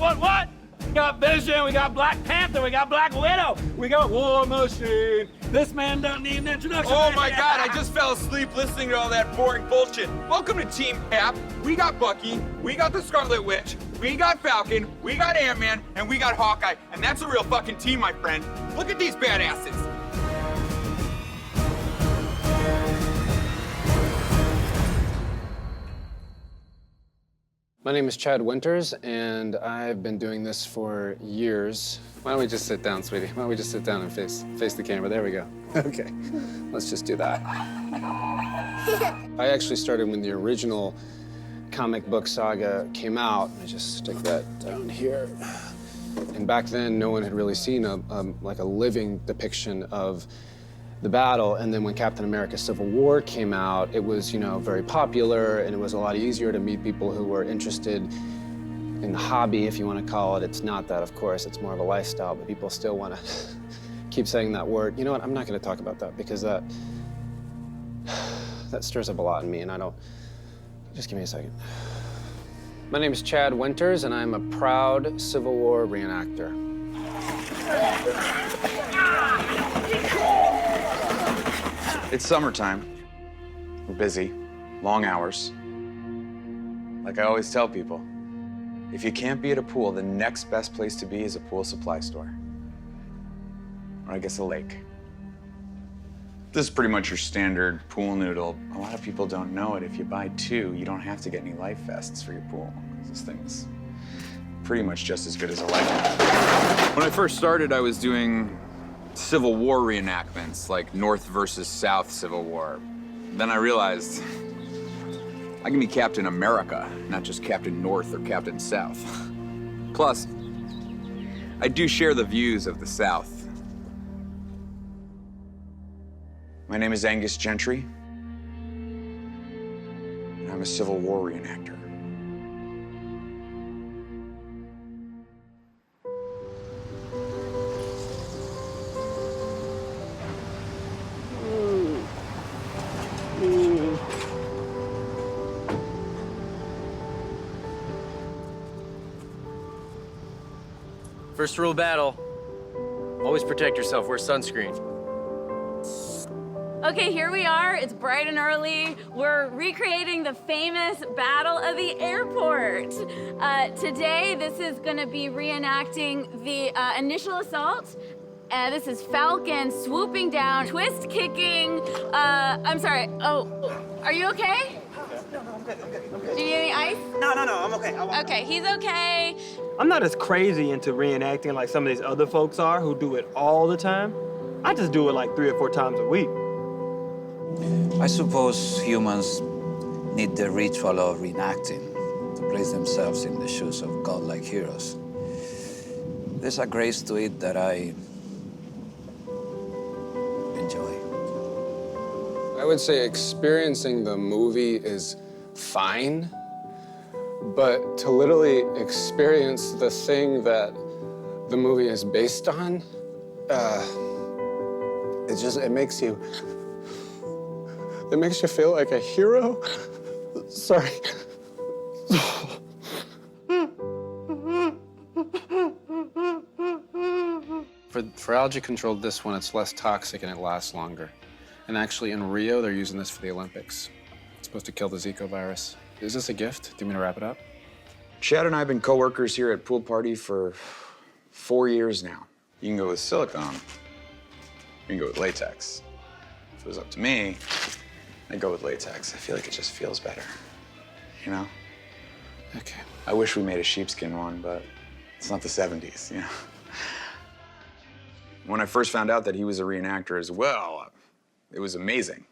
what? We got Vision, we got Black Panther, we got Black Widow, we got War Machine. This man don't need an introduction. Oh my God, I just fell asleep listening to all that boring bullshit. Welcome to Team Cap. We got Bucky, we got the Scarlet Witch, we got Falcon, we got Ant-Man, and we got Hawkeye. And that's a real fucking team, my friend. Look at these badasses. My name is Chad Winters, and I've been doing this for years. Why don't we just sit down, sweetie? Why don't we just sit down and face the camera? There we go. Okay, let's just do that. I actually started when the original comic book saga came out. I just stick that down here. And back then, no one had really seen like a living depiction of the battle. And then when Captain America Civil War came out, it was, very popular, and it was a lot easier to meet people who were interested in the hobby, if you want to call it. It's not that, of course, it's more of a lifestyle, but people still want to keep saying that word. You know what, I'm not going to talk about that because that stirs up a lot in me, and I don't, just give me a second. My name is Chad Winters, and I'm a proud Civil War reenactor. It's summertime. We're busy, long hours. Like I always tell people, if you can't be at a pool, the next best place to be is a pool supply store. Or I guess a lake. This is pretty much your standard pool noodle. A lot of people don't know it. If you buy two, you don't have to get any life vests for your pool. This thing's pretty much just as good as a life vest. When I first started, I was doing Civil War reenactments, like North versus South Civil War. Then I realized I can be Captain America, not just Captain North or Captain South. Plus, I do share the views of the South. My name is Angus Gentry, and I'm a Civil War reenactor. First rule of battle, always protect yourself, wear sunscreen. Okay, here we are, it's bright and early. We're recreating the famous Battle of the Airport. Today, this is gonna be reenacting the initial assault. This is Falcon swooping down, twist kicking. I'm sorry, are you okay? No, I'm good. Do you need any ice? No, I'm okay. Okay, he's okay. I'm not as crazy into reenacting like some of these other folks are who do it all the time. I just do it like 3 or 4 times a week. I suppose humans need the ritual of reenacting to place themselves in the shoes of godlike heroes. There's a grace to it that I enjoy. I would say experiencing the movie is fine, but to literally experience the thing that the movie is based on, it makes you feel like a hero. Sorry. For algae-controlled this one, it's less toxic and it lasts longer. And actually, in Rio, they're using this for the Olympics. It's supposed to kill the Zika virus. Is this a gift? Do you want me to wrap it up? Chad and I have been coworkers here at Pool Party for 4 years now. You can go with silicone. You can go with latex. If it was up to me, I'd go with latex. I feel like it just feels better, you know? Okay. I wish we made a sheepskin one, but it's not the 70s, you know? When I first found out that he was a reenactor as well, it was amazing.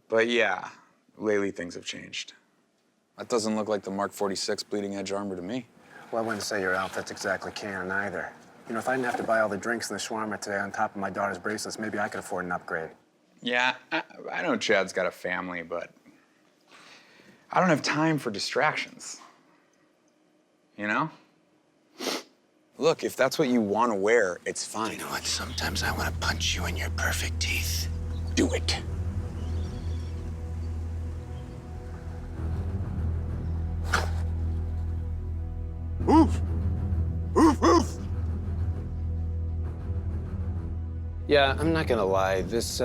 But yeah, lately things have changed. That doesn't look like the Mark 46 bleeding edge armor to me. Well, I wouldn't say your outfit's exactly canon either. You know, if I didn't have to buy all the drinks and the shawarma today on top of my daughter's bracelets, maybe I could afford an upgrade. Yeah, I know Chad's got a family, but I don't have time for distractions. You know? Look, if that's what you want to wear, it's fine. You know what? Sometimes I want to punch you in your perfect teeth. Do it. Oof! Oof, oof! Yeah, I'm not gonna lie. This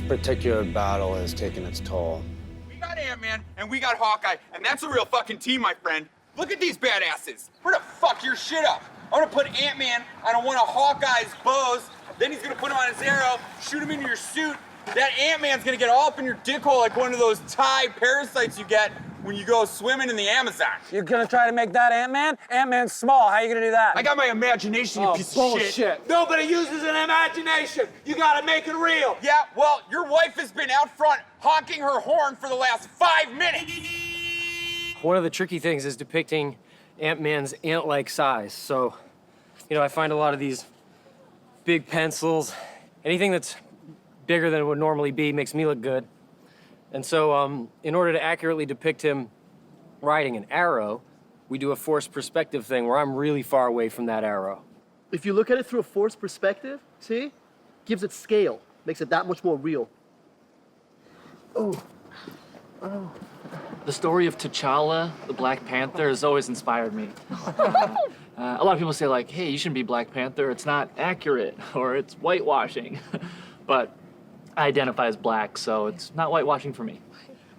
particular battle has taken its toll. We got Ant-Man and we got Hawkeye, and that's a real fucking team, my friend. Look at these badasses. We're gonna fuck your shit up. I'm gonna put Ant-Man on one of Hawkeye's bows, then he's gonna put him on his arrow, shoot him into your suit. That Ant-Man's gonna get all up in your dick hole like one of those Thai parasites you get when you go swimming in the Amazon. You're gonna try to make that Ant-Man? Ant-Man's small. How are you gonna do that? I got my imagination, you piece of shit. Nobody uses an imagination. You gotta make it real. Yeah, well, your wife has been out front honking her horn for the last 5 minutes. One of the tricky things is depicting Ant-Man's ant-like size. So, I find a lot of these big pencils, anything that's bigger than it would normally be makes me look good. And so, in order to accurately depict him riding an arrow, we do a forced perspective thing where I'm really far away from that arrow. If you look at it through a forced perspective, see? Gives it scale, makes it that much more real. Oh. The story of T'Challa, the Black Panther, has always inspired me. A lot of people say, like, hey, you shouldn't be Black Panther. It's not accurate, or it's whitewashing. But I identify as black, so it's not whitewashing for me.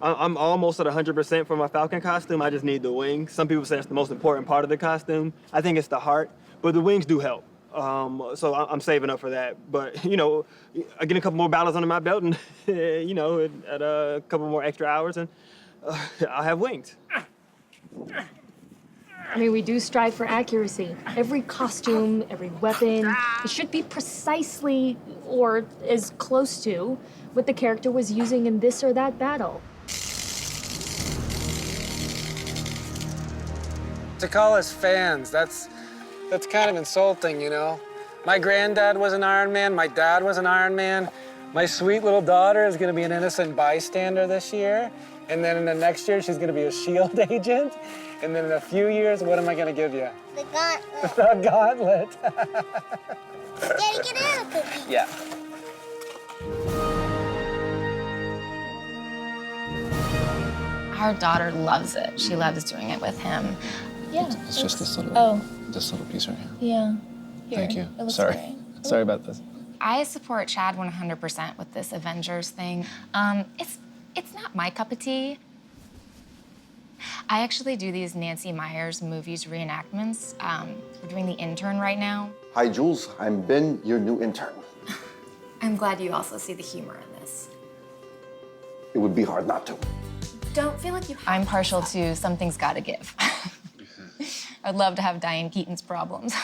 I'm almost at 100% for my Falcon costume. I just need the wings. Some people say it's the most important part of the costume. I think it's the heart, but the wings do help. So I'm saving up for that. But, I get a couple more battles under my belt and, at a couple more extra hours, and I'll have wings. I mean, we do strive for accuracy. Every costume, every weapon, it should be precisely, or as close to, what the character was using in this or that battle. To call us fans, that's kind of insulting, My granddad was an Iron Man, my dad was an Iron Man. My sweet little daughter is gonna be an innocent bystander this year. And then in the next year, she's gonna be a SHIELD agent. And then in a few years, what am I gonna give you? The gauntlet. The gauntlet. Daddy, get out of cookie. Yeah. Our daughter loves it. She loves doing it with him. Yeah. It's just this little piece right here. Yeah. Here, Thank you. it looks Sorry. great. Sorry about this. I support Chad 100% with this Avengers thing. It's not my cup of tea. I actually do these Nancy Meyers movies reenactments. We're doing The Intern right now. Hi, Jules. I'm Ben, your new intern. I'm glad you also see the humor in this. It would be hard not to. Don't feel like you I'm partial to something's gotta give. I'd love to have Diane Keaton's problems.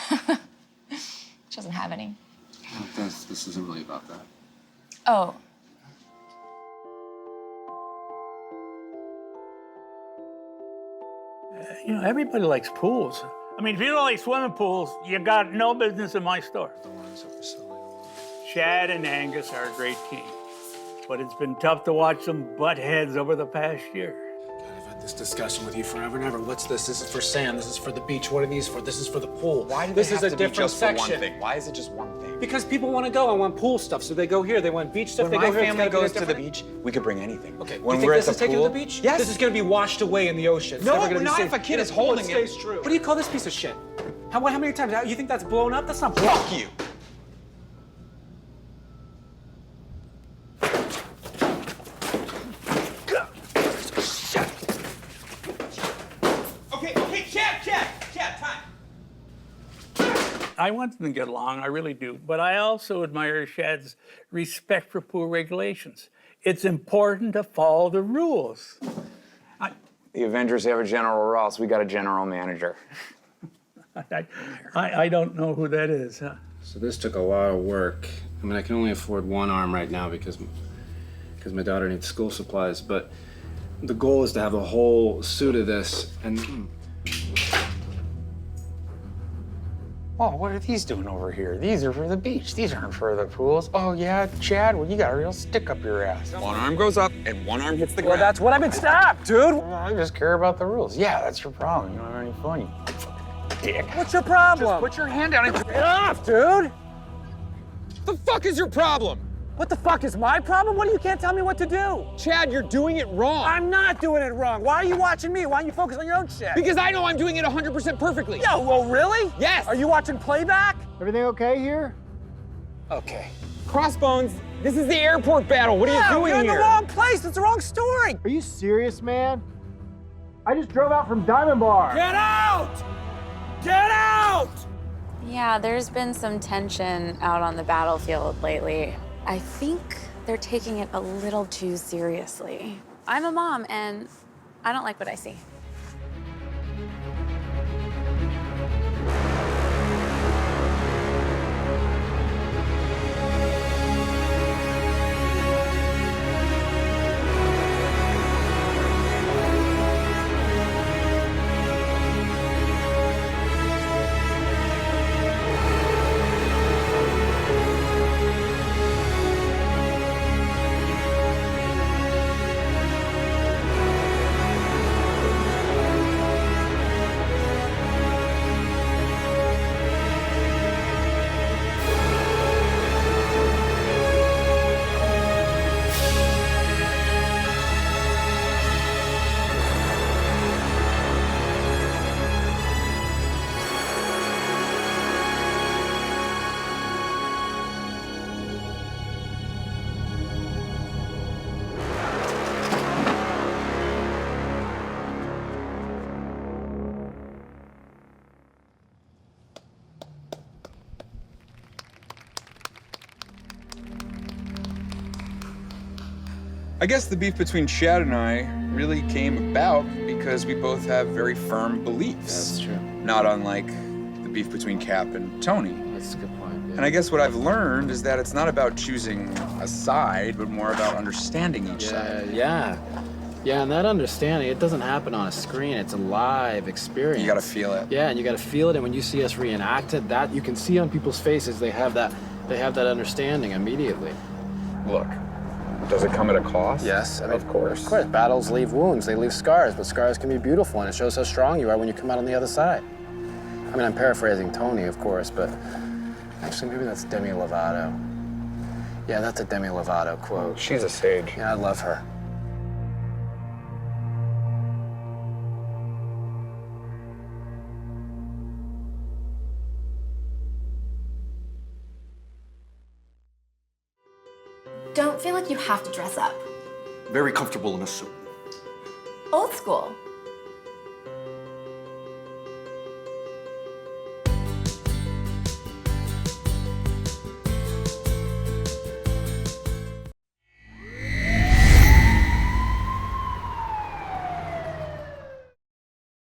She doesn't have any. This isn't really about that. Oh. Everybody likes pools. I mean, if you don't like swimming pools, you got no business in my store. Chad and Angus are a great team, but it's been tough to watch them butt heads over the past year. I've had this discussion with you forever and ever. What's this? This is for sand. This is for the beach. What are these for? This is for the pool. Why do this they is have a to be different just section. for one thing? Why is it just one thing? Because people want to go and want pool stuff, so they go here. They want beach stuff. When they my go here. family goes to the beach, we could bring anything. Okay. When you think we're this at is the taken pool, to the beach? yes. This is going to be washed away in the ocean. It's No, never gonna be not safe. if a kid is It holding it. stays true. What do you call this piece of shit? How many times? You think that's blown up? That's not blown Fuck you. Okay, Chad, time. I want them to get along, I really do, but I also admire Chad's respect for pool regulations. It's important to follow the rules. The Avengers have a general Ross. We got a general manager. I don't know who that is. So this took a lot of work. I mean, I can only afford one arm right now because my daughter needs school supplies, but the goal is to have a whole suit of this and... Oh, what are these doing over here? These are for the beach. These aren't for the pools. Oh, yeah, Chad, well, you got a real stick up your ass. One arm goes up and one arm hits the ground. Well, that's what I've been... Stop, dude! I just care about the rules. Yeah, that's your problem. You don't have any fun, you dick. What's your problem? Just put your hand down and... Get off, dude! The fuck is your problem? What the fuck is my problem? What do you can't tell me what to do? Chad, you're doing it wrong. I'm not doing it wrong. Why are you watching me? Why don't you focus on your own shit? Because I know I'm doing it 100% perfectly. Yeah, well, really? Yes. Are you watching playback? Everything okay here? Okay. Crossbones, this is the airport battle. What are you doing you're in here? the wrong place. It's the wrong story. Are you serious, man? I just drove out from Diamond Bar. Get out! Get out! Yeah, there's been some tension out on the battlefield lately. I think they're taking it a little too seriously. I'm a mom, and I don't like what I see. I guess the beef between Chad and I really came about because we both have very firm beliefs. That's true. Not unlike the beef between Cap and Tony. That's a good point. Yeah. And I guess what I've learned is that it's not about choosing a side, but more about understanding each side. Yeah, and that understanding, it doesn't happen on a screen. It's a live experience. You gotta feel it. Yeah, and you gotta feel it. And when you see us reenact it, that you can see on people's faces, they have that understanding immediately. Look, does it come at a cost? Yes, I mean, of course. Of course, battles leave wounds, they leave scars, but scars can be beautiful, and it shows how strong you are when you come out on the other side. I mean, I'm paraphrasing Tony, of course, but actually, maybe that's Demi Lovato. Yeah, that's a Demi Lovato quote. She's a sage. Yeah, I love her. Don't feel like you have to dress up. Very comfortable in a suit. Old school.